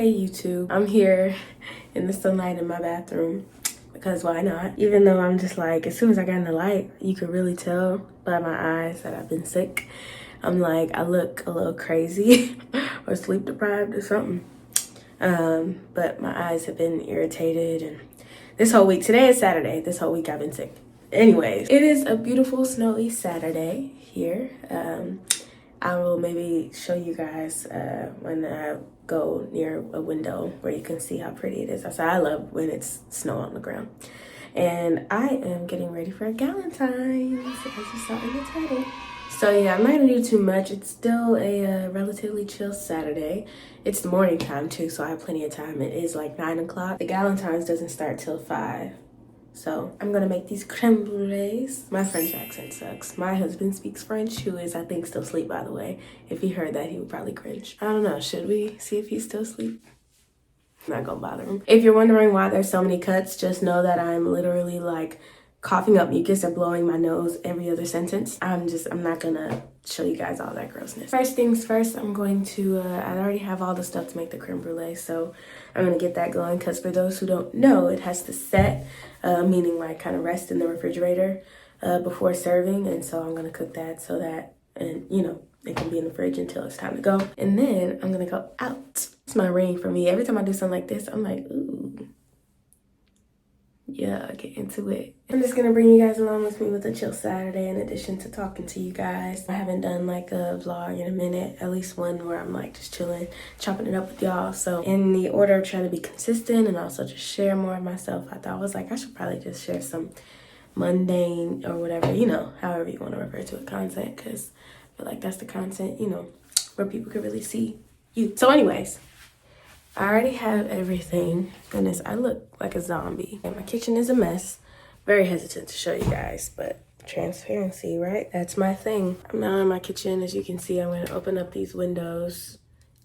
Hey YouTube, I'm here in the sunlight in my bathroom because why not? Even though I'm just like, as soon as I got in the light, you could really tell by my eyes that I've been sick. I'm like, I look a little crazy or sleep deprived or something. But my eyes have been irritated and this whole week, today is Saturday, this whole week I've been sick. Anyways, it is a beautiful snowy Saturday here. I will maybe show you guys when I go near a window where you can see how pretty it is outside. I love when it's snow on the ground. And I am getting ready for a Galentine, as you saw in the title. So yeah, I'm not gonna do too much. It's still a relatively chill Saturday. It's the morning time too, so I have plenty of time. It is like 9 o'clock. The Galentine's doesn't start till 5. So I'm gonna make these creme brûlées. My French accent sucks. My husband speaks French, who is, I think, still asleep, by the way. If he heard that, he would probably cringe. I don't know, should we see if he's still asleep? I'm not gonna bother him. If you're wondering why there's so many cuts, just know that I'm literally like coughing up mucus or blowing my nose every other sentence. I'm not gonna show you guys all that grossness. First things first, I'm going to, I already have all the stuff to make the creme brulee, so I'm gonna get that going because for those who don't know, it has to set, meaning like kind of rest in the refrigerator before serving. And so I'm gonna cook that so that, and you know, it can be in the fridge until it's time to go. And then I'm gonna go out. It's my ring for me. Every time I do something like this, I'm like, ooh. Yeah, get into it. I'm just gonna bring you guys along with me with a chill Saturday in addition to talking to you guys. I haven't done like a vlog in a minute, at least one where I'm like just chilling, chopping it up with y'all. So in the order of trying to be consistent and also just share more of myself, I thought I was like, I should probably just share some mundane or whatever, you know, however you want to refer to it, content, because I feel like that's the content, you know, where people could really see you. So anyways, I already have everything. Goodness, I look like a zombie. And my kitchen is a mess. Very hesitant to show you guys, but transparency, right? That's my thing. I'm now in my kitchen. As you can see, I'm gonna open up these windows,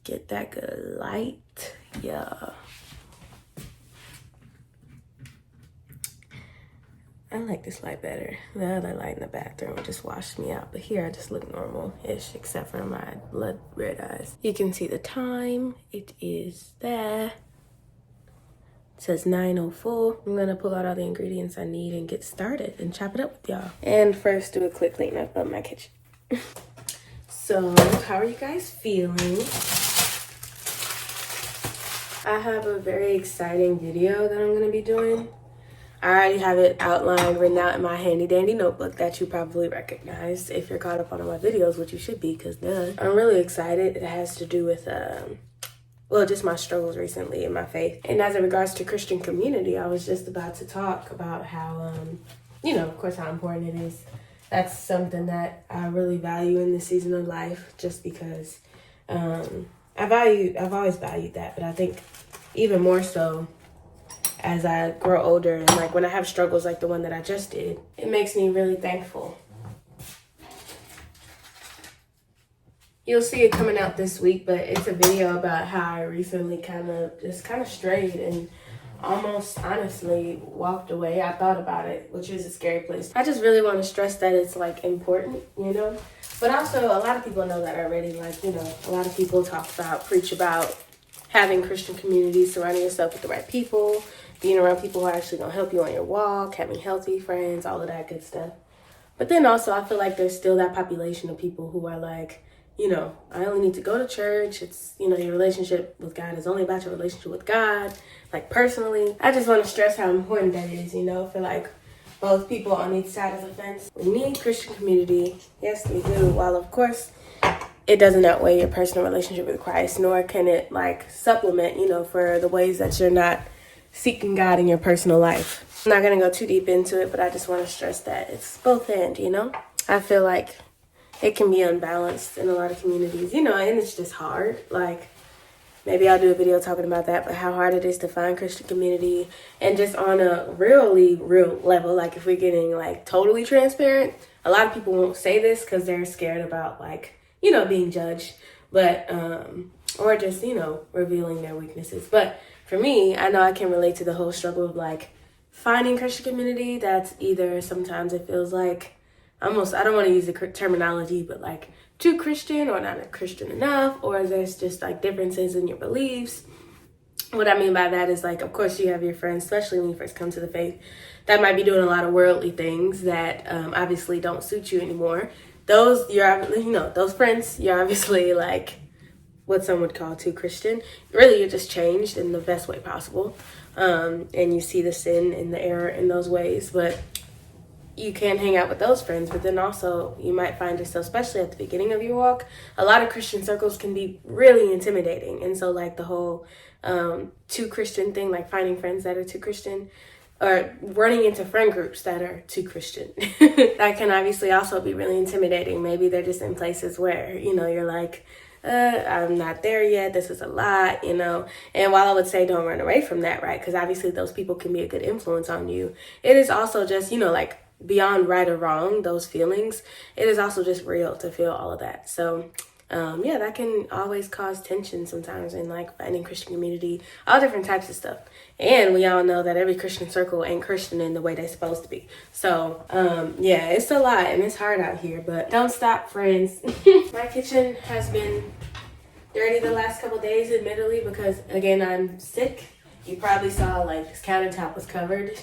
get that good light. Yeah. I like this light better. The other light in the bathroom just washed me out. But here I just look normal-ish, except for my blood red eyes. You can see the time. It is there. It says 9:04. I'm gonna pull out all the ingredients I need and get started and chop it up with y'all. And first do a quick cleanup of my kitchen. So, how are you guys feeling? I have a very exciting video that I'm gonna be doing. I already have it outlined, written out in my handy dandy notebook that you probably recognize if you're caught up on my videos, which you should be, because duh. I'm really excited. It has to do with, well, just my struggles recently in my faith. And as it regards to Christian community, I was just about to talk about how, you know, of course, how important it is. That's something that I really value in this season of life, just because I've always valued that, but I think even more so as I grow older and like when I have struggles like the one that I just did, it makes me really thankful. You'll see it coming out this week, but it's a video about how I recently kind of strayed and almost honestly walked away. I thought about it, which is a scary place. I just really want to stress that it's like important, you know, but also a lot of people know that already. Like, you know, a lot of people preach about having Christian communities, surrounding yourself with the right people, being around people who are actually going to help you on your walk, having healthy friends, all of that good stuff. But then also I feel like there's still that population of people who are like, you know, I only need to go to church. It's, you know, your relationship with God is only about your relationship with God. Like personally, I just want to stress how important that is, you know, for like both people on each side of the fence. We need Christian community. Yes, we do. While of course, it doesn't outweigh your personal relationship with Christ, nor can it like supplement, you know, for the ways that you're not seeking God in your personal life. I'm not going to go too deep into it, but I just want to stress that it's both and, you know. I feel like it can be unbalanced in a lot of communities, you know, and it's just hard. Like, maybe I'll do a video talking about that, but how hard it is to find Christian community. And just on a really real level, like if we're getting like totally transparent, a lot of people won't say this because they're scared about like, you know, being judged, but, or just, you know, revealing their weaknesses. But for me, I know I can relate to the whole struggle of like finding Christian community that's either sometimes it feels like almost, I don't want to use the terminology, but like too Christian or not Christian enough, or there's just like differences in your beliefs, What I mean by that is, like, of course you have your friends, especially when you first come to the faith, that might be doing a lot of worldly things that obviously don't suit you anymore. Those, those friends, you're obviously like what some would call too Christian. Really, you're just changed in the best way possible. And you see the sin and the error in those ways. But you can hang out with those friends, but then also you might find yourself, especially at the beginning of your walk, a lot of Christian circles can be really intimidating. And so like the whole too Christian thing, like finding friends that are too Christian or running into friend groups that are too Christian, that can obviously also be really intimidating. Maybe they're just in places where, you're like, I'm not there yet. This is a lot, And while I would say don't run away from that, right? Because obviously those people can be a good influence on you. It is also just, like, beyond right or wrong, those feelings, it is also just real to feel all of that. So that can always cause tension sometimes in like any Christian community, all different types of stuff. And we all know that every Christian circle ain't Christian in the way they're supposed to be. So it's a lot and it's hard out here, but don't stop, friends. My kitchen has been dirty the last couple days, admittedly, because again, I'm sick. You probably saw like this countertop was covered.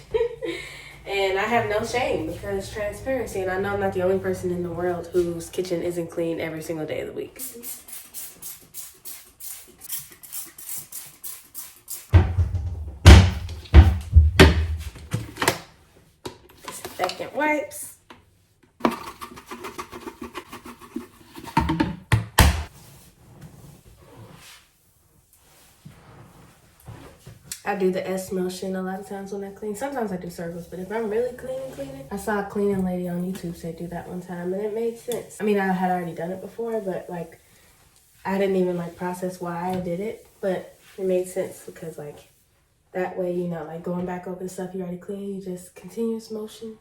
And I have no shame because transparency, and I know I'm not the only person in the world whose kitchen isn't clean every single day of the week. Disinfectant wipes. I do the S motion a lot of times when I clean. Sometimes I do circles, but if I'm really cleaning, I saw a cleaning lady on YouTube say do that one time, and it made sense. I mean, I had already done it before, but like, I didn't even like process why I did it, but it made sense because like, that way, like going back over the stuff you already cleaned, you just continuous motion,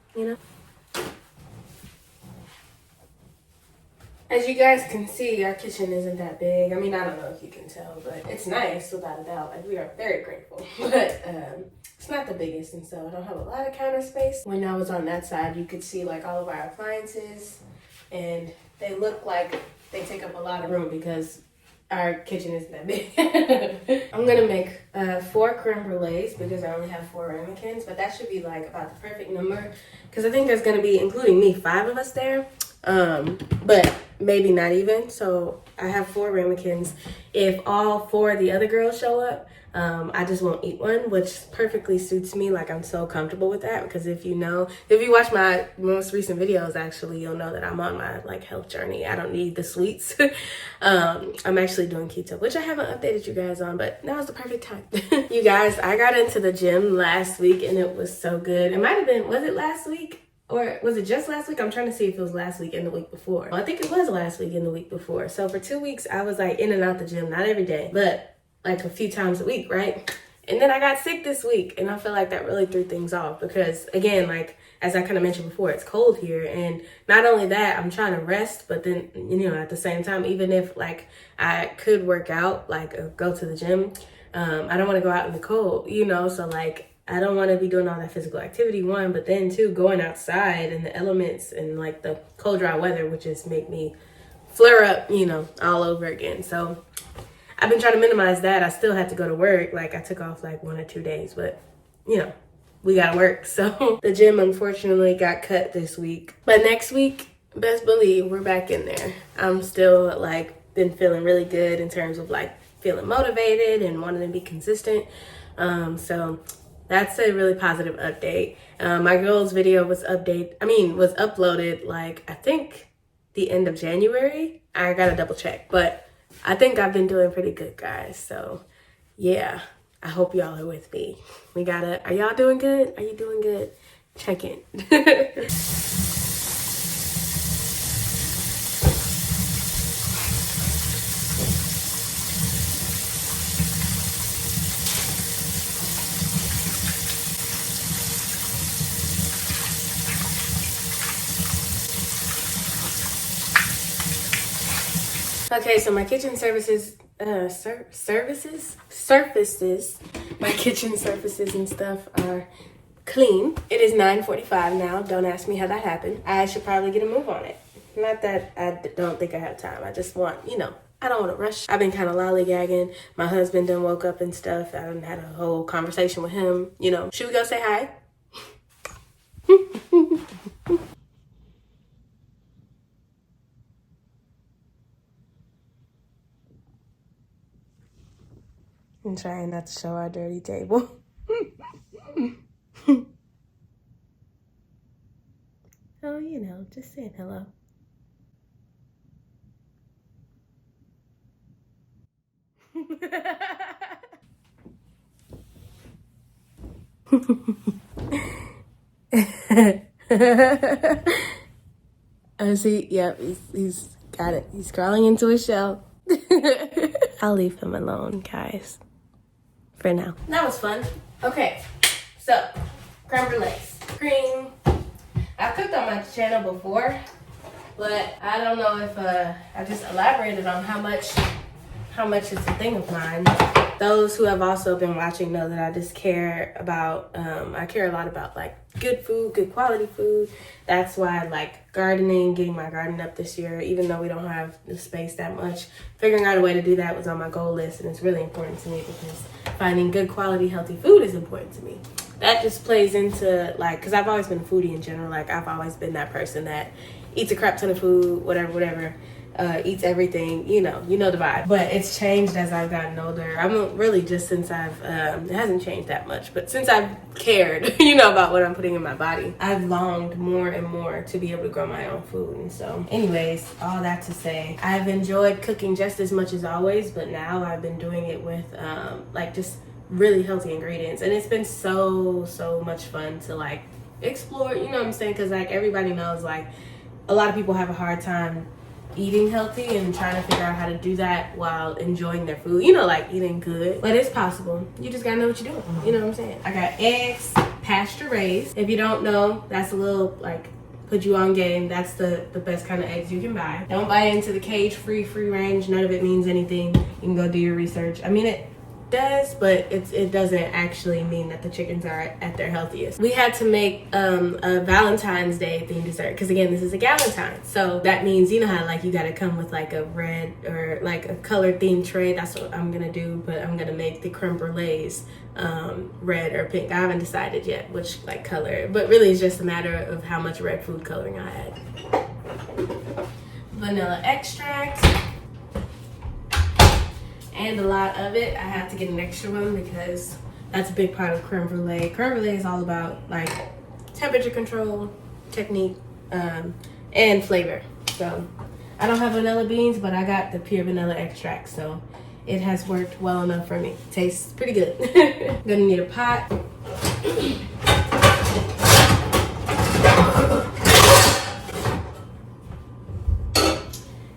As you guys can see, our kitchen isn't that big. I mean, I don't know if you can tell, but it's nice without a doubt. Like, we are very grateful. But it's not the biggest, and so I don't have a lot of counter space. When I was on that side, you could see like all of our appliances, and they look like they take up a lot of room because our kitchen isn't that big. I'm gonna make 4 creme brulees because I only have 4 ramekins, but that should be like about the perfect number because I think there's gonna be, including me, 5 of us there. But maybe not even. So I have 4 ramekins. If all 4 of the other girls show up, I just won't eat one, which perfectly suits me. Like, I'm so comfortable with that because if you watch my most recent videos, actually, you'll know that I'm on my like health journey. I don't need the sweets. I'm actually doing keto, which I haven't updated you guys on, but now is the perfect time. You guys, I got into the gym last week and it was so good. It might have been, was it last week? Or was it just last week? I'm trying to see if it was last week and the week before. Well, I think it was last week and the week before. So for 2 weeks, I was like in and out the gym, not every day, but like a few times a week, right? And then I got sick this week and I feel like that really threw things off because again, like as I kind of mentioned before, it's cold here. And not only that, I'm trying to rest, but then, at the same time, even if like I could work out, like go to the gym, I don't want to go out in the cold, so like, I don't want to be doing all that physical activity, 1, but then 2, going outside in the elements and like the cold, dry weather would just make me flare up, all over again. So I've been trying to minimize that. I still had to go to work. Like I took off like 1 or 2 days, but we got to work. So the gym unfortunately got cut this week, but next week, best believe we're back in there. I'm still like been feeling really good in terms of like feeling motivated and wanting to be consistent. So that's a really positive update. My girls video was uploaded like, I think the end of January. I gotta double check, but I think I've been doing pretty good, guys. So yeah, I hope y'all are with me. Are y'all doing good? Are you doing good? Check in. Okay, so my kitchen surfaces, my kitchen surfaces and stuff are clean. It is 9:45 now. Don't ask me how that happened. I should probably get a move on it. Not that I don't think I have time. I just want, I don't want to rush. I've been kind of lollygagging. My husband done woke up and stuff. I done had a whole conversation with him. You know, should we go say hi? I'm trying not to show our dirty table. Oh, you know, just saying hello. See, yep, he's got it. He's crawling into his shell. I'll leave him alone, guys, for now. That was fun. Okay, so creme brulees, cream. I've cooked on my channel before, but I don't know if I just elaborated on how much it's a thing of mine. Those who have also been watching know that I just care about, I care a lot about like good food, good quality food. That's why I like gardening, getting my garden up this year, even though we don't have the space that much. Figuring out a way to do that was on my goal list, and it's really important to me because finding good quality, healthy food is important to me. That just plays into like, because I've always been a foodie in general. Like I've always been that person that eats a crap ton of food, whatever. Eats everything, you know the vibe. But it's changed as I've gotten older. I'm really just since I've, it hasn't changed that much, but since I've cared, about what I'm putting in my body, I've longed more and more to be able to grow my own food. And so anyways, all that to say, I've enjoyed cooking just as much as always, but now I've been doing it with, like just really healthy ingredients. And it's been so much fun to like explore, you know what I'm saying? Cause like everybody knows, like a lot of people have a hard time eating healthy and trying to figure out how to do that while enjoying their food, like eating good. But it's possible. You just gotta know what you're doing. You know what I'm saying? I got eggs, pasture raised. If you don't know, that's a little like put you on game. That's the best kind of eggs you can buy. Don't buy into the cage free range. None of it means anything. You can go do your research. I mean, it does, but it doesn't actually mean that the chickens are at their healthiest. We had to make a Valentine's Day themed dessert because again, this is a Galentine, so that means how like you gotta come with like a red or like a color themed tray. That's what I'm gonna do, but I'm gonna make the creme brulees red or pink. I haven't decided yet which like color, but really it's just a matter of how much red food coloring I add. Vanilla extract. And a lot of it, I have to get an extra one because that's a big part of creme brulee. Creme brulee is all about like temperature control, technique, and flavor. So I don't have vanilla beans, but I got the pure vanilla extract, so it has worked well enough for me. Tastes pretty good. Gonna need a pot.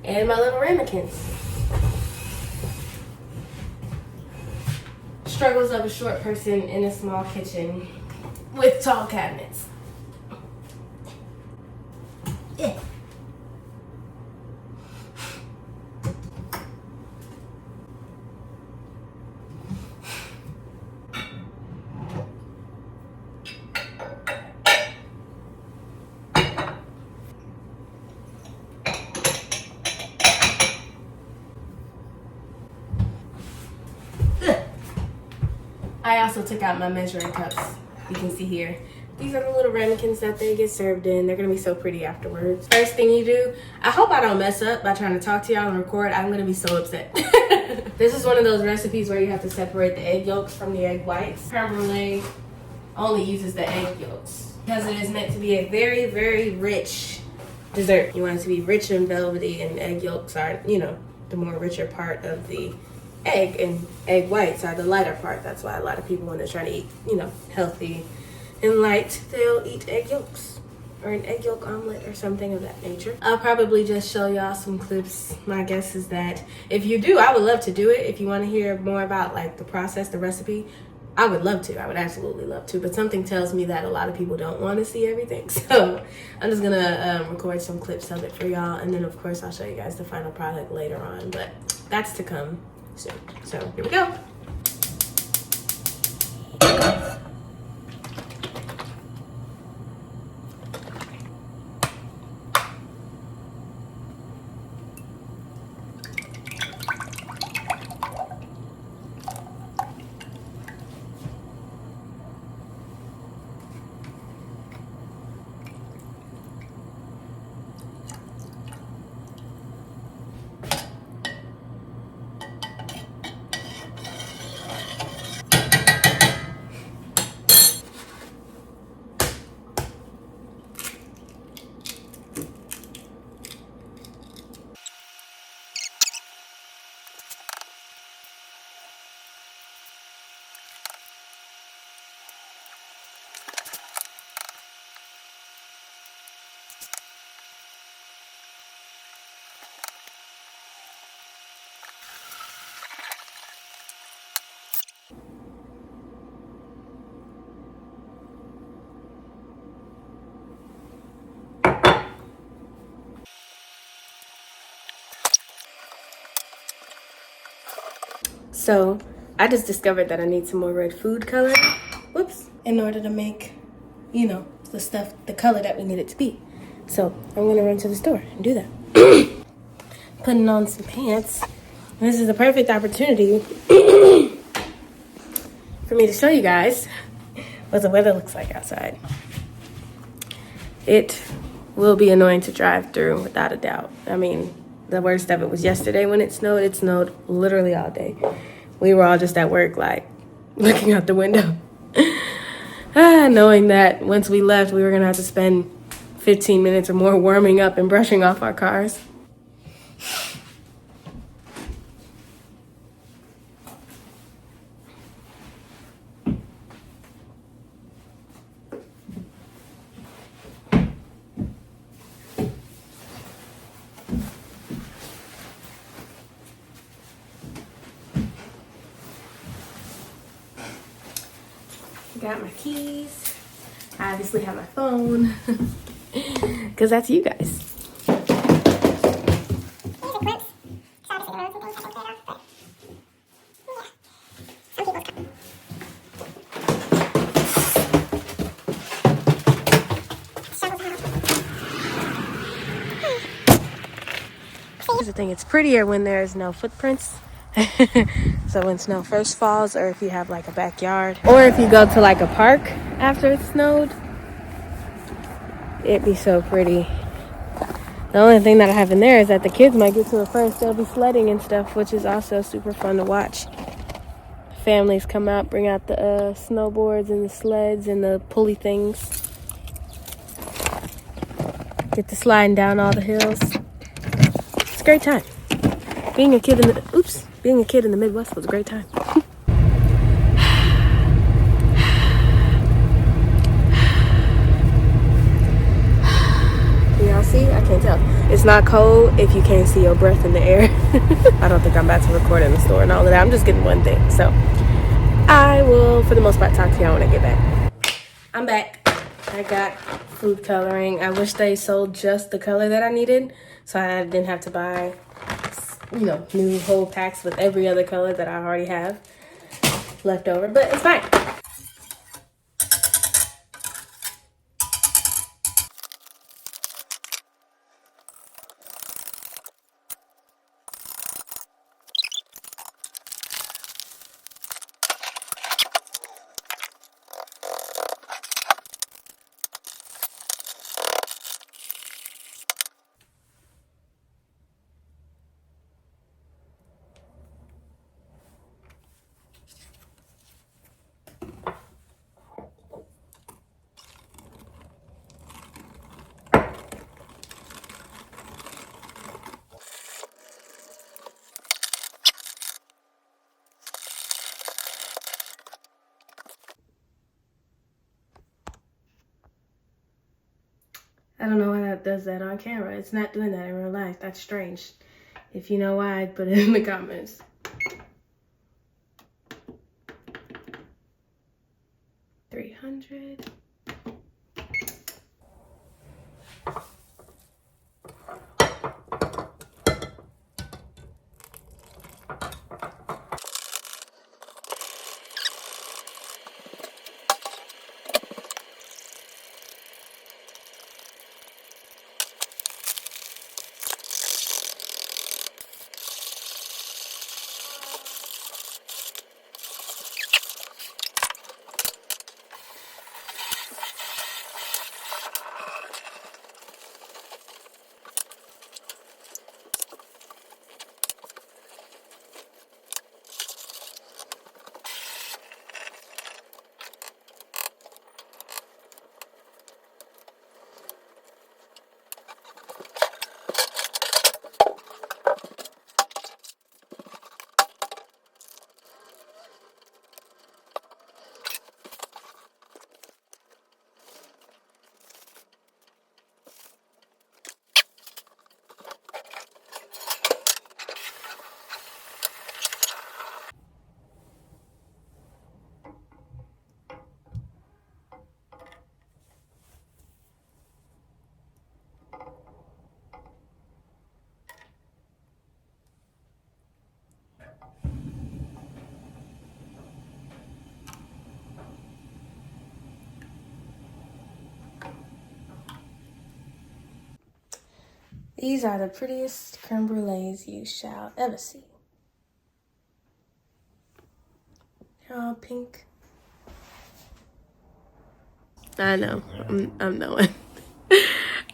And my little ramekins. Struggles of a short person in a small kitchen with tall cabinets. Yeah. I also took out my measuring cups. You can see here. These are the little ramekins that they get served in. They're gonna be so pretty afterwards. First thing you do, I hope I don't mess up by trying to talk to y'all and record. I'm gonna be so upset. This is one of those recipes where you have to separate the egg yolks from the egg whites. Creme brulee only uses the egg yolks because it is meant to be a very rich dessert. You want it to be rich and velvety, and egg yolks are, the more richer part of the egg, and egg whites are the lighter part. That's why a lot of people, when they're trying to eat, healthy and light, they'll eat egg yolks or an egg yolk omelet or something of that nature. I'll probably just show y'all some clips. My guess is that if you do, I would love to do it. If you want to hear more about like the process, the recipe, I would love to. I would absolutely love to. But something tells me that a lot of people don't want to see everything. So I'm just gonna record some clips of it for y'all, and then of course I'll show you guys the final product later on. But that's to come soon. So here we go. So I just discovered that I need some more red food color. Whoops. In order to make, you know, the color that we need it to be. So I'm gonna run to the store and do that. Putting on some pants. And this is the perfect opportunity for me to show you guys what the weather looks like outside. It will be annoying to drive through, without a doubt. I mean, the worst of it was yesterday when it snowed. It snowed literally all day. We were all just at work, like, looking out the window. Knowing that once we left, we were gonna have to spend 15 minutes or more warming up and brushing off our cars. Got my keys. I obviously have my phone because that's you guys. Here's the thing, it's prettier when there's no footprints. So when snow first falls, or if you have like a backyard, or if you go to like a park after it snowed, it'd be so pretty. The only thing that I have in there is that the kids might get to it first. They'll be sledding and stuff, which is also super fun to watch. Families come out, bring out the snowboards and the sleds and the pulley things. Get to sliding down all the hills. It's a great time. Being a kid in the Midwest was a great time. Can y'all see? I can't tell. It's not cold if you can't see your breath in the air. I don't think I'm about to record in the store and all of that. I'm just getting one thing. So I will, for the most part, talk to y'all when I get back. I'm back. I got food coloring. I wish they sold just the color that I needed, so I didn't have to buy, you know, new whole packs with every other color that I already have left over, but it's fine. I don't know why that does that on camera. It's not doing that in real life. That's strange. If you know why, put it in the comments. $300. These are the prettiest creme brulees you shall ever see. They're all pink. I know, I'm knowing.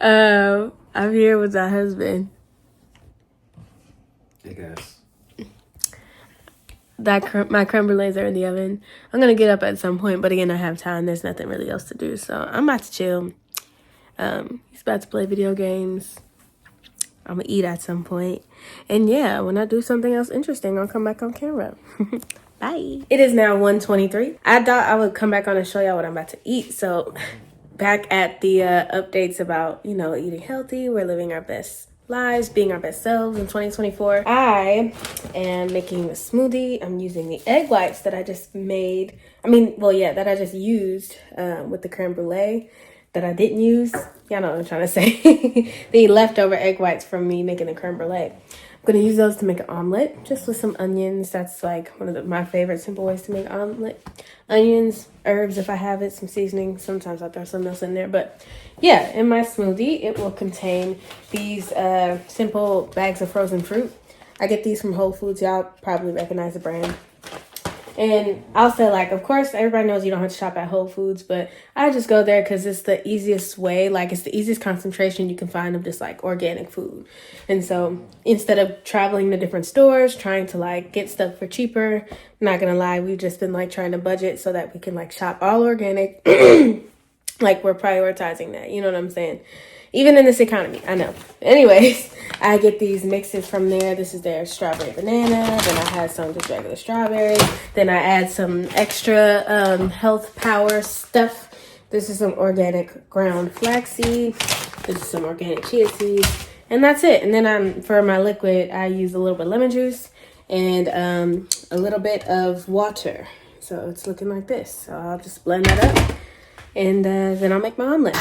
I'm here with my husband. Hey guys. My creme brulees are in the oven. I'm gonna get up at some point, but again, I have time. There's nothing really else to do, so I'm about to chill. He's about to play video games. I'm gonna eat at some point. And yeah, when I do something else interesting, I'll come back on camera. Bye. It is now 1:23. I thought I would come back on and show y'all what I'm about to eat. So back at the updates about, you know, eating healthy, we're living our best lives, being our best selves in 2024. I am making a smoothie. I'm using the egg whites that I just made. That I just used with the creme brulee that I didn't use. Y'all know what I'm trying to say. The leftover egg whites from me making a creme brulee. I'm going to use those to make an omelet, just with some onions. That's like one of my favorite simple ways to make omelet. Onions, herbs if I have it, some seasoning. Sometimes I'll throw something else in there. But yeah, in my smoothie, it will contain these simple bags of frozen fruit. I get these from Whole Foods. Y'all probably recognize the brand. And I'll say, like, of course, everybody knows you don't have to shop at Whole Foods, but I just go there because it's the easiest way. Like, it's the easiest concentration you can find of just, like, organic food. And so instead of traveling to different stores, trying to, like, get stuff for cheaper, I'm not going to lie, we've just been, like, trying to budget so that we can, like, shop all organic. Like, we're prioritizing that. You know what I'm saying? Even in this economy, I know. Anyways, I get these mixes from there. This is their strawberry banana. Then I had some just regular strawberries. Then I add some extra health power stuff. This is some organic ground flaxseed. This is some organic chia seeds. And that's it. And then for my liquid, I use a little bit of lemon juice and a little bit of water. So it's looking like this. So I'll just blend that up. And then I'll make my omelet.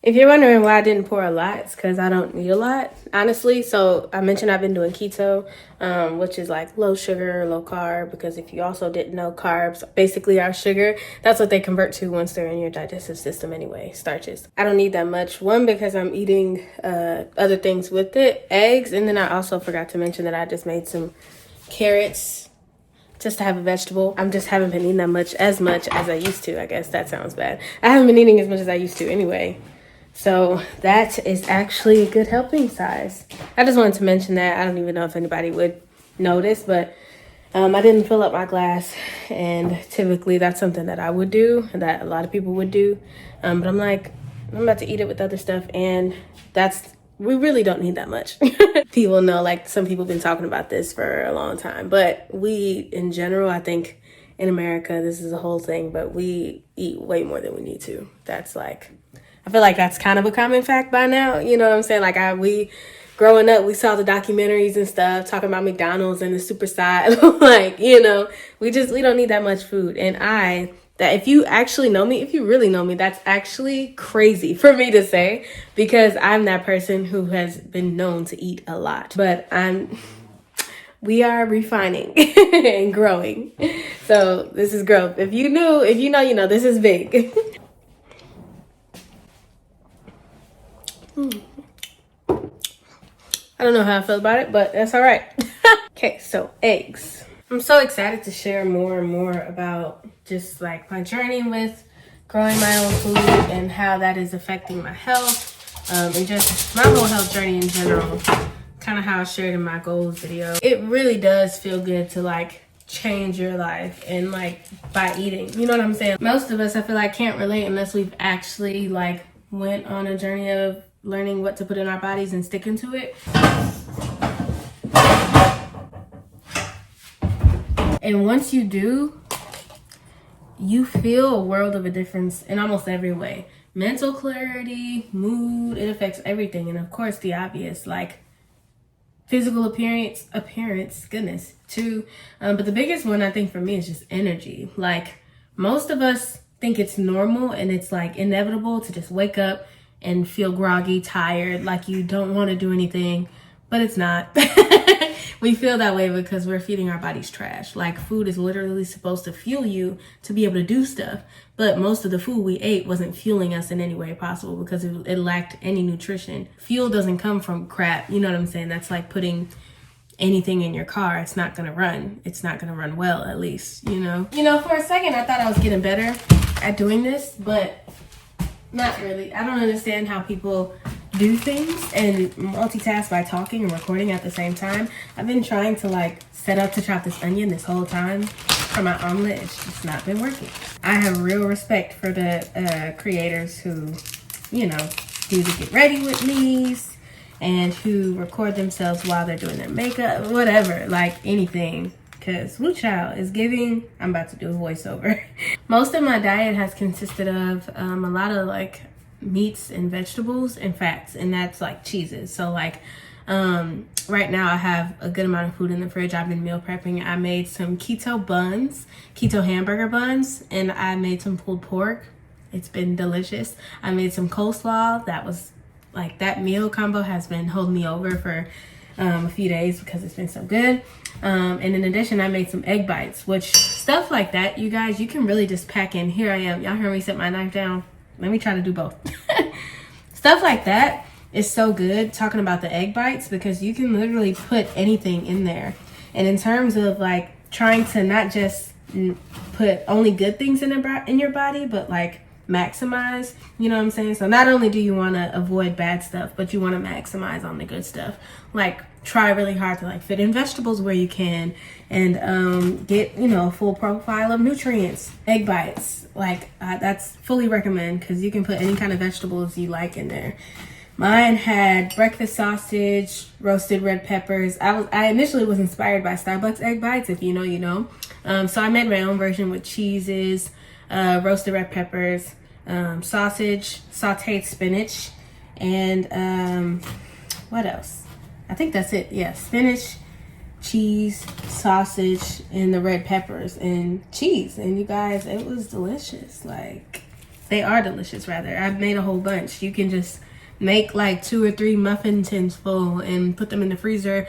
If you're wondering why I didn't pour a lot, it's because I don't need a lot, honestly. So I mentioned I've been doing keto, which is like low sugar, low carb, because if you also didn't know, carbs basically are sugar. That's what they convert to once they're in your digestive system anyway, starches. I don't need that much. One, because I'm eating other things with it, eggs. And then I also forgot to mention that I just made some carrots just to have a vegetable. I just haven't been eating as much as I used to. I guess that sounds bad. I haven't been eating as much as I used to anyway. So that is actually a good helping size. I just wanted to mention that. I don't even know if anybody would notice, but I didn't fill up my glass, and typically that's something that I would do, and that a lot of people would do. But I'm like, I'm about to eat it with other stuff, and we really don't need that much. People know, like, some people have been talking about this for a long time, but we, in general, I think in America, this is a whole thing, but we eat way more than we need to. That's like, I feel like that's kind of a common fact by now. You know what I'm saying? Like, we growing up, we saw the documentaries and stuff talking about McDonald's and the super side. Like, you know, we don't need that much food. And that if you actually know me, if you really know me, that's actually crazy for me to say, because I'm that person who has been known to eat a lot. But we are refining and growing. So this is growth. If you know, you know, this is big. I don't know how I feel about it, but that's all right. Okay, so eggs. I'm so excited to share more and more about just like my journey with growing my own food and how that is affecting my health, and just my whole health journey in general. Kind of how I shared in my goals video. It really does feel good to like change your life and like by eating. You know what I'm saying? Most of us, I feel like, can't relate unless we've actually like went on a journey of learning what to put in our bodies and sticking to it. And once you do, you feel a world of a difference in almost every way. Mental clarity, mood, it affects everything. And of course, the obvious, like physical appearance, goodness, too. But the biggest one I think for me is just energy. Like, most of us think it's normal and it's like inevitable to just wake up and feel groggy, tired, like you don't want to do anything, but it's not. We feel that way because we're feeding our bodies trash. Like, food is literally supposed to fuel you to be able to do stuff, but most of the food we ate wasn't fueling us in any way possible because it lacked any nutrition. Fuel doesn't come from crap, you know what I'm saying? That's like putting anything in your car. It's not gonna run. It's not gonna run well, at least, you know? For a second I thought I was getting better at doing this, but not really. I don't understand how people do things and multitask by talking and recording at the same time. I've been trying to like set up to chop this onion this whole time for my omelet. It's just not been working. I have real respect for the creators who, do the get ready with me's and who record themselves while they're doing their makeup, whatever, like anything. Because woo child is giving, I'm about to do a voiceover. Most of my diet has consisted of a lot of like meats and vegetables and fats, and that's like cheeses. So like right now I have a good amount of food in the fridge. I've been meal prepping. I made some keto hamburger buns, and I made some pulled pork. It's been delicious. I made some coleslaw. That was like, that meal combo has been holding me over for a few days because it's been so good. And in addition, I made some egg bites, which stuff like that, you guys, you can really just pack in. Here I am. Y'all hear me set my knife down? Let me try to do both. Stuff like that is so good, talking about the egg bites, because you can literally put anything in there. And in terms of like trying to not just put only good things in your body, but like maximize, you know what I'm saying? So not only do you want to avoid bad stuff, but you want to maximize on the good stuff. Like, try really hard to like fit in vegetables where you can, and get a full profile of nutrients. Egg bites, like that's fully recommend, because you can put any kind of vegetables you like in there. Mine had breakfast sausage, roasted red peppers. I initially was inspired by Starbucks egg bites, if you know, you know. So I made my own version with cheeses, roasted red peppers, sausage, sauteed spinach, and what else? I think that's it. Yeah, spinach, cheese, sausage, and the red peppers and cheese. And you guys, it was delicious. Like, they are delicious, rather. I've made a whole bunch. You can just make like 2 or 3 muffin tins full and put them in the freezer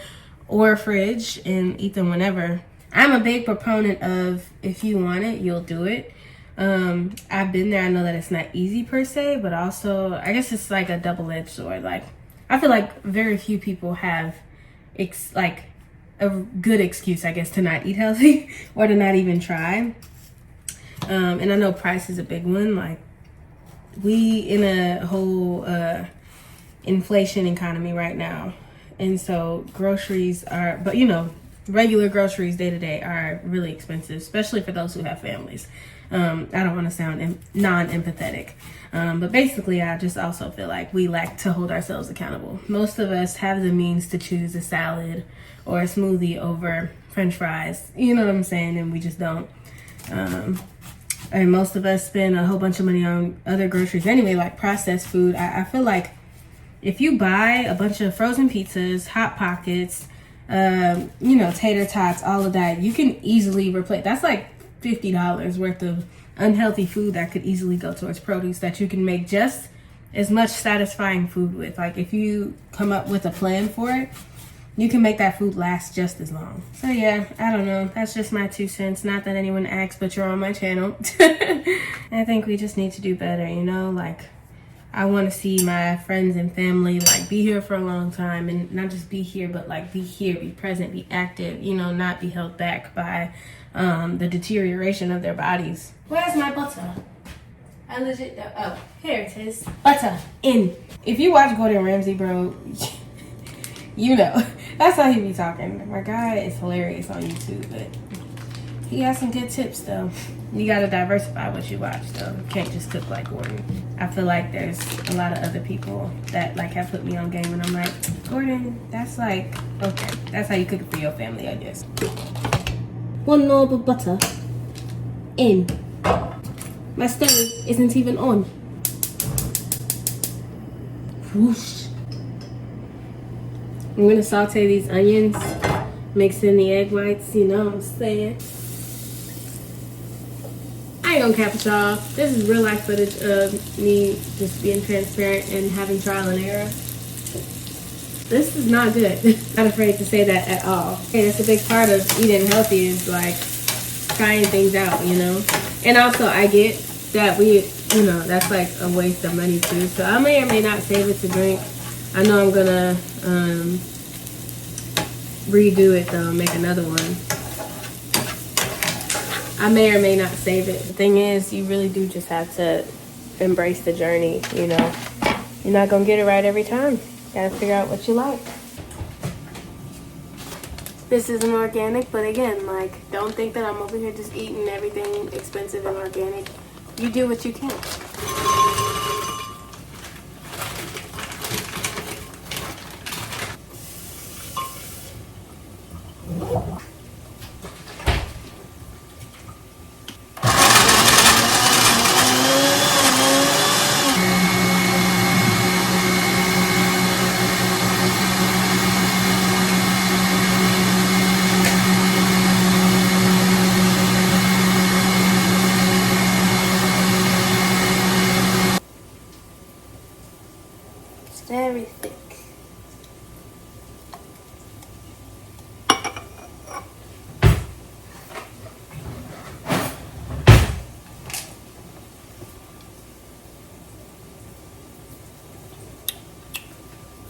or fridge and eat them whenever. I'm a big proponent of, if you want it, you'll do it. I've been there. I know that it's not easy per se, but also I guess it's like a double-edged sword. Like, I feel like very few people have like a good excuse, I guess, to not eat healthy or to not even try. And I know price is a big one. Like, we in a whole inflation economy right now, and so groceries are, but regular groceries day to day are really expensive, especially for those who have families. I don't want to sound non-empathetic, but basically I just also feel like we lack to hold ourselves accountable. Most of us have the means to choose a salad or a smoothie over French fries, you know what I'm saying, and we just don't. And most of us spend a whole bunch of money on other groceries anyway, like processed food. I feel like if you buy a bunch of frozen pizzas, Hot Pockets, tater tots, all of that, you can easily replace. That's like $50 worth of unhealthy food that could easily go towards produce that you can make just as much satisfying food with. Like, if you come up with a plan for it, you can make that food last just as long. So yeah, I don't know. That's just my 2 cents. Not that anyone asked, but you're on my channel. I think we just need to do better, like, I want to see my friends and family like be here for a long time, and not just be here, but like be here, be present, be active, not be held back by the deterioration of their bodies. Where's my butter? I legit, oh, here it is. Butter in. If you watch Gordon Ramsay, bro, that's how he be talking. My guy is hilarious on YouTube, but he has some good tips though. You gotta diversify what you watch though. You can't just cook like Gordon. I feel like there's a lot of other people that like have put me on game, and I'm like, Gordon, that's like, okay, that's how you cook it for your family, I guess. 1 knob of butter in. My stove isn't even on. Whoosh. I'm gonna saute these onions, mix in the egg whites, you know what I'm saying? I ain't gonna cap with y'all. This is real life footage of me just being transparent and having trial and error. This is not good. Not afraid to say that at all. And it's a big part of eating healthy is like trying things out, you know? And also I get that that's like a waste of money too. So I may or may not save it to drink. I know I'm gonna redo it though, make another one. I may or may not save it. The thing is, you really do just have to embrace the journey, you know? You're not gonna get it right every time. Gotta figure out what you like. This isn't organic, but again, like, don't think that I'm over here just eating everything expensive and organic. You do what you can. Very thick.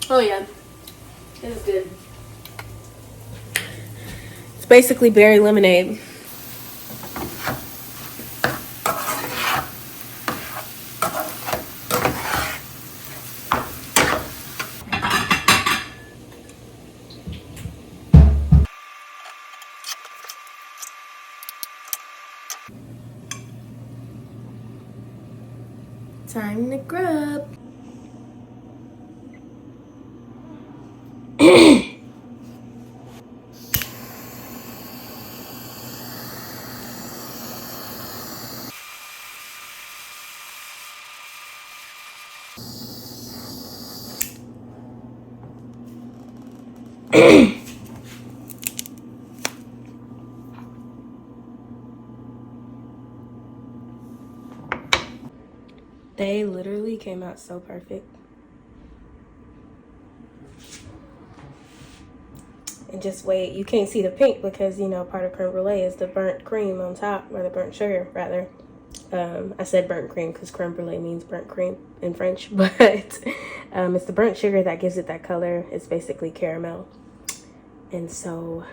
Oh yeah, this is good. It's basically berry lemonade. Time to grub. They literally came out so perfect. And just wait, you can't see the pink because, you know, part of creme brulee is the burnt cream on top, or the burnt sugar, rather. I said burnt cream because creme brulee means burnt cream in French, but it's the burnt sugar that gives it that color. It's basically caramel. And so,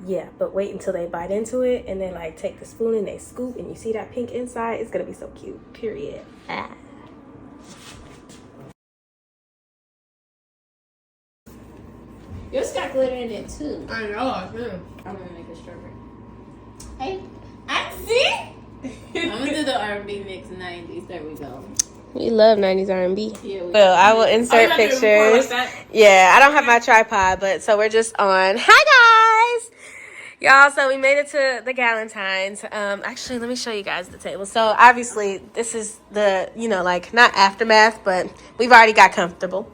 yeah, but wait until they bite into it and they like take the spoon and they scoop and you see that pink inside. It's gonna be so cute, period. Yours got glitter in it too. I know, I do. I'm gonna make a strawberry. Hey, I see. I'm gonna do the R&B mix 90s. There we go. We love 90s R&B. Yeah, Well, I will insert pictures. Yeah, I don't have my tripod, but so we're just on. Hi, guys. Y'all, so we made it to the Galentines. Actually, let me show you guys the table. So obviously, this is the, you know, like not aftermath, but we've already got comfortable.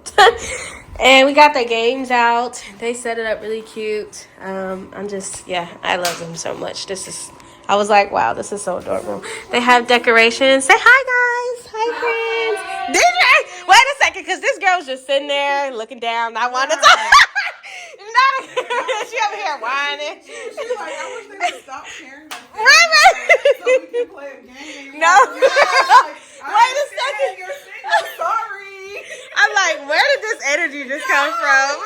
And we got the games out. They set it up really cute. I love them so much. I was like, wow, this is so adorable. They have decorations. Say hi, guys. Hi, friends. Wait a second, because this girl's just sitting there looking down. I wanted to talk. She over here whining. She's like, I wish they would stop sharing my thing Right. so we can play a game. No. Wait a second. You're single, sorry. I'm like, where did this energy just come from?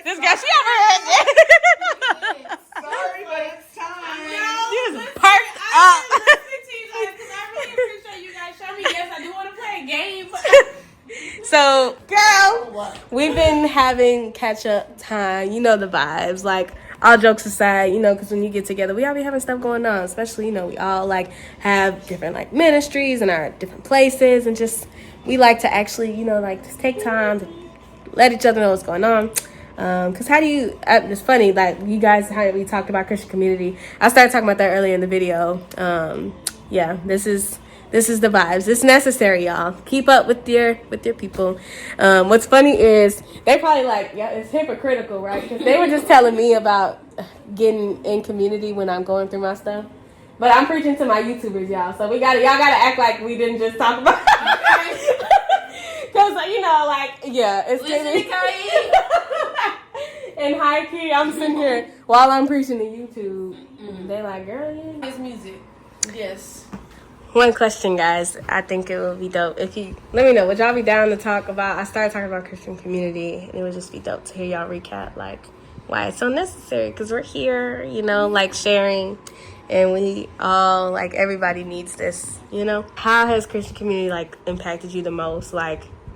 This girl, she over here. Sorry, but it's time. She was perked up. I really appreciate you guys showing me. Yes, I do want to play a game. So, girl, we've been having catch-up time. You know the vibes. Like, all jokes aside, you know, because when you get together, we all be having stuff going on. Especially, you know, we all, like, have different, like, ministries and our different places. And just, we like to actually, you know, like, just take time to let each other know what's going on. Because how do you, it's funny, like, you guys, how we talked about Christian community. I started talking about that earlier in the video. Yeah, this is This is the vibes. It's necessary, y'all. Keep up with your people. What's funny is they probably like, yeah, it's hypocritical, right? Because they were just telling me about getting in community when I'm going through my stuff. But I'm preaching to my YouTubers, y'all. So y'all gotta act like we didn't just talk about it. Because, it's Listen to and high key, I'm sitting here while I'm preaching to YouTube. They like, girl, yeah. His music. Yes. One question, guys. I think it would be dope if you let me know. Would y'all be down to talk about? I started talking about Christian community, and it would just be dope to hear y'all recap like why it's so necessary. Because we're here, sharing, and we all everybody needs this. How has Christian community impacted you the most?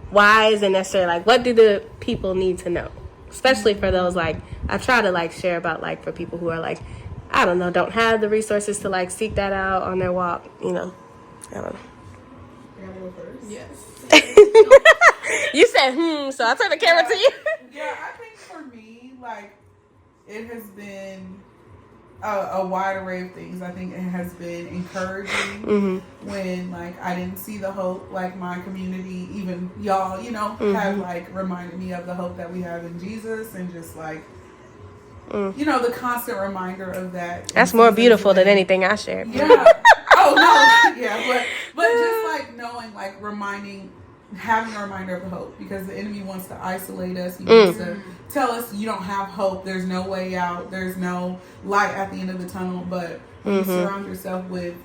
Why is it necessary? What do the people need to know? Especially for those I try to share about for people who are I don't know, don't have the resources to seek that out on their walk. I don't know. I gotta go first. Yes. You said so I turn the camera to you. Yeah, I think for me, it has been a wide array of things. I think it has been encouraging when I didn't see the hope, my community, even y'all, have reminded me of the hope that we have in Jesus, and just the constant reminder of that. That's more beautiful than anything I shared. Yeah. Oh no. Yeah, but just knowing, having a reminder of the hope, because the enemy wants to isolate us. He wants to tell us you don't have hope. There's no way out. There's no light at the end of the tunnel. But when you surround yourself with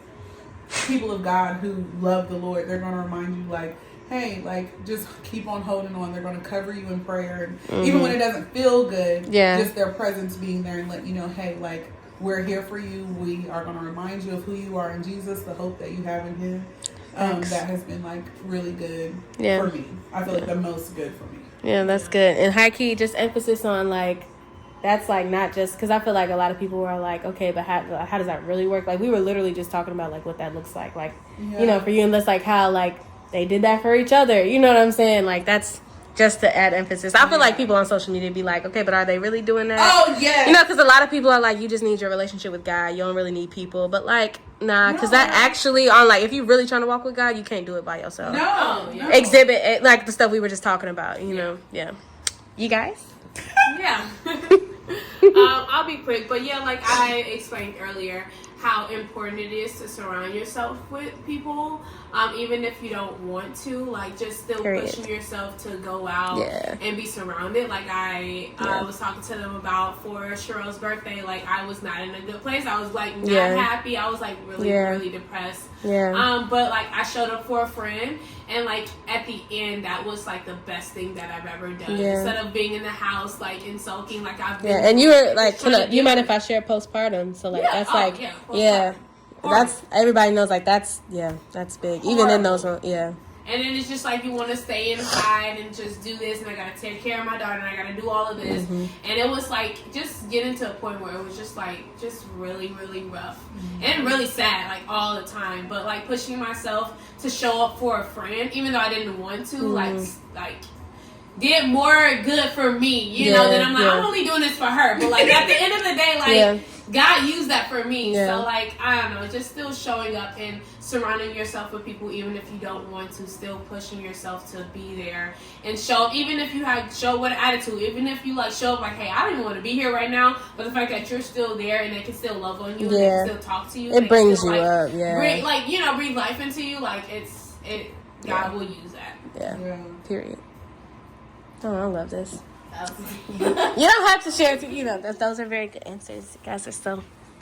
people of God who love the Lord, they're going to remind you hey, just keep on holding on. They're going to cover you in prayer. And even when it doesn't feel good, just their presence being there and let you know, hey, we're here for you. We are going to remind you of who you are in Jesus, the hope that you have in Him. That has been really good for me. I feel the most good for me. Yeah, that's good. And high key, just emphasis on that's not just because I feel a lot of people are okay, but how does that really work? We were literally just talking about what that looks like. For you, and that's how they did that for each other. You know what I'm saying? That's just to add emphasis. I feel people on social media be okay, but are they really doing that? Oh, yeah. Because a lot of people are you just need your relationship with God. You don't really need people. But nah, because that actually on if you're really trying to walk with God, you can't do it by yourself. No. Exhibit it, the stuff we were just talking about. You know, yeah. You guys? Yeah. I'll be quick, but I explained earlier how important it is to surround yourself with people, even if you don't want to, just still pushing yourself to go out and be surrounded. I was talking to them about for Cheryl's birthday, I was not in a good place. I was not happy. I was really depressed. Yeah. But I showed up for a friend, and at the end, that was the best thing that I've ever done. Yeah. Instead of being in the house insulting, I've been. Yeah, and you were you mind if I share postpartum? So that's that's everybody knows that's big. Even in those And then it's just you want to stay inside and just do this, and I gotta take care of my daughter, and I gotta do all of this, and it was just getting to a point where it was just really, really rough and really sad all the time. But pushing myself to show up for a friend, even though I didn't want to, did more good for me, you know. Then I'm I'm only doing this for her, but at the end of the day, God used that for me. So I don't know, just still showing up and surrounding yourself with people, even if you don't want to, still pushing yourself to be there and show up, even if you show what attitude, even if you show up hey, I don't even want to be here right now, but the fact that you're still there and they can still love on you and they can still talk to you, it brings you up, breathe life into you, God will use that. Yeah. Period. Oh, I love this. You don't have to share it. Those are very good answers. You guys are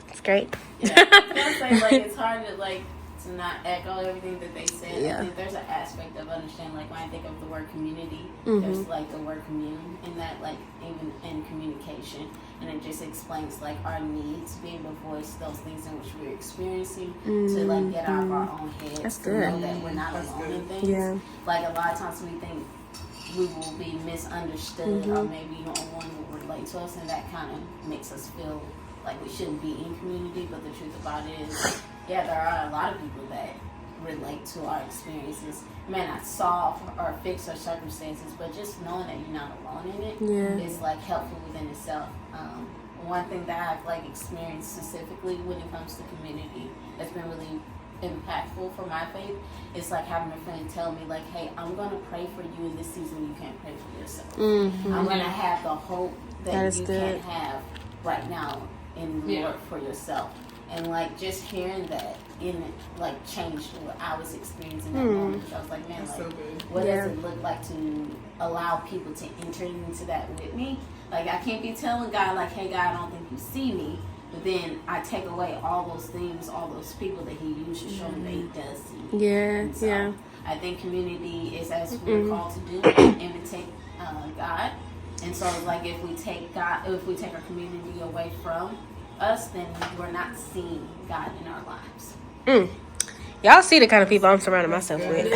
it's great. Yeah. I was gonna say, it's hard to not echo everything that they said. Yeah. I think there's an aspect of understanding, when I think of the word community, there's the word commune in that, even in communication, and it just explains our needs, being able to voice those things in which we're experiencing, to get out of our own heads. That's to good. know that we're not alone in things. Yeah. A lot of times we think we will be misunderstood, or maybe no one will relate to us, and that kind of makes us feel we shouldn't be in community. But the truth about it is, there are a lot of people that relate to our experiences. It may not solve or fix our circumstances, but just knowing that you're not alone in it is helpful within itself. One thing that I've experienced specifically when it comes to community that's been really impactful for my faith. It's like having a friend tell me, like, hey, I'm going to pray for you in this season. You can't pray for yourself. I'm going to have the hope that you can't have right now in the Lord for yourself. And, like, just hearing that like, changed what I was experiencing that moment. I was like, man, like, what does it look like to allow people to enter into that with me? Like, I can't be telling God, like, hey, God, I don't think you see me. But then I take away all those things, all those people that he used to show me that he does see. So I think community is, as we're called to do, imitate God. And so, like, if we take our community away from us, then we're not seeing God in our lives. Y'all see the kind of people I'm surrounding myself with.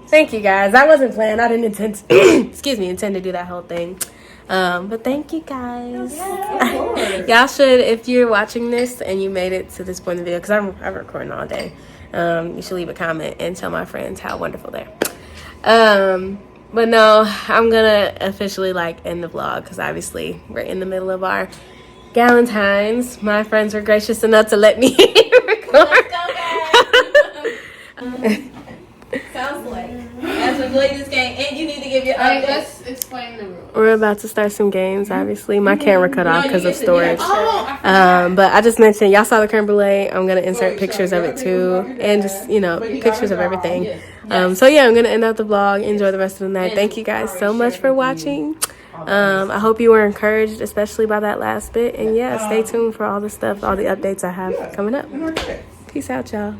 Thank you, guys. I wasn't planning. I didn't intend to, intend to do that whole thing. But thank you, guys. Y'all should, if you're watching this and you made it to this point in the video, because I'm recording all day, you should leave a comment and tell my friends how wonderful they're. But no, I'm gonna officially like end the vlog because obviously we're in the middle of our Galentines. My friends were gracious enough to let me record. Let's go, guys. Sounds like as we play this game, and you need to give your update. Let's explain the rules. We're about to start some games. Obviously, my camera cut off because of storage. But I just mentioned y'all saw the creme brulee. I'm gonna insert pictures of it too, and just pictures of everything. So yeah, I'm gonna end out the vlog. Enjoy the rest of the night. Thank you guys so much for watching. I hope you were encouraged, especially by that last bit. And yeah, stay tuned for all the stuff, all the updates I have coming up. Peace out, y'all.